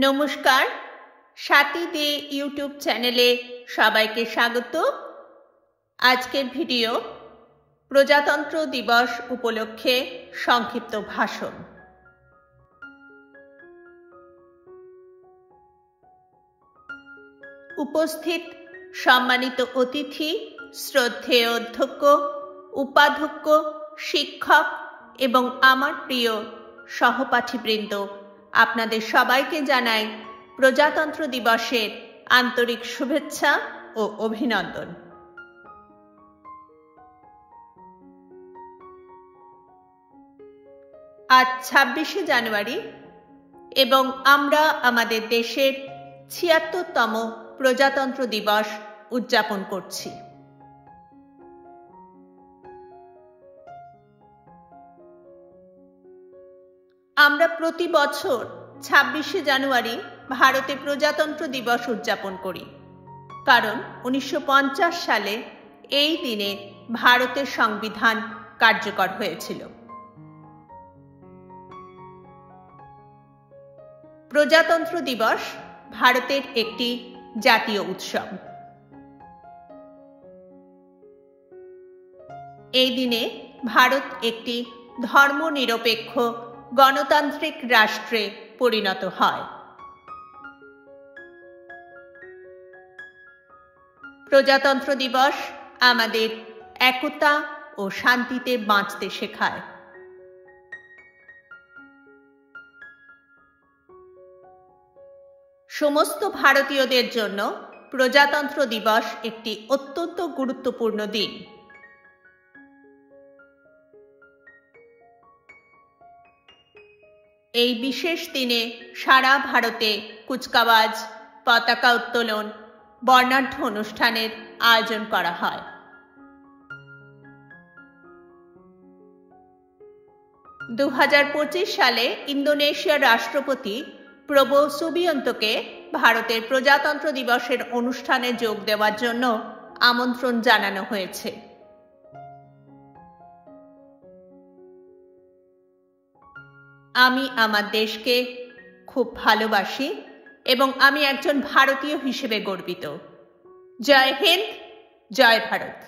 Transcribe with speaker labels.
Speaker 1: নমস্কার, সাথী দে ইউটিউব চ্যানেলে সবাইকে স্বাগত। আজকের ভিডিও প্রজাতন্ত্র দিবস উপলক্ষে সংক্ষিপ্ত ভাষণ। উপস্থিত সম্মানিত অতিথি, শ্রদ্ধেয় অধ্যক্ষ, উপাধ্যক্ষ, শিক্ষক এবং আমার প্রিয় সহপাঠীবৃন্দ, আপনাদের সবাইকে জানাই প্রজাতন্ত্র দিবসের আন্তরিক শুভেচ্ছা ও অভিনন্দন। আজ ২৬শে জানুয়ারি এবং আমরা আমাদের দেশের ৭৬তম প্রজাতন্ত্র দিবস উদযাপন করছি। আমরা প্রতি বছর ২৬শে জানুয়ারি ভারতে প্রজাতন্ত্র দিবস উদযাপন করি, কারণ ১৯৫০ সালে এই দিনে ভারতের সংবিধান কার্যকর হয়েছিল। প্রজাতন্ত্র দিবস ভারতের একটি জাতীয় উৎসব। এই দিনে ভারত একটি ধর্মনিরপেক্ষ গণতান্ত্রিক রাষ্ট্রে পরিণত হয়। প্রজাতন্ত্র দিবস আমাদের একতা ও শান্তিতে বাঁচতে শেখায়। সমস্ত ভারতীয়দের জন্য প্রজাতন্ত্র দিবস একটি অত্যন্ত গুরুত্বপূর্ণ দিন। এই বিশেষ দিনে সারা ভারতে কুচকাওয়াজ, পতাকা উত্তোলন, বর্ণাঢ্য অনুষ্ঠানের আয়োজন করা হয়। দু ২০২৫ সালে ইন্দোনেশিয়ার রাষ্ট্রপতি প্রবো সুবিয়ন্তোকে ভারতের প্রজাতন্ত্র দিবসের অনুষ্ঠানে যোগ দেওয়ার জন্য আমন্ত্রণ জানানো হয়েছে। আমি আমার দেশকে খুব ভালোবাসি এবং আমি একজন ভারতীয় হিসেবে গর্বিত। জয় হিন্দ, জয় ভারত।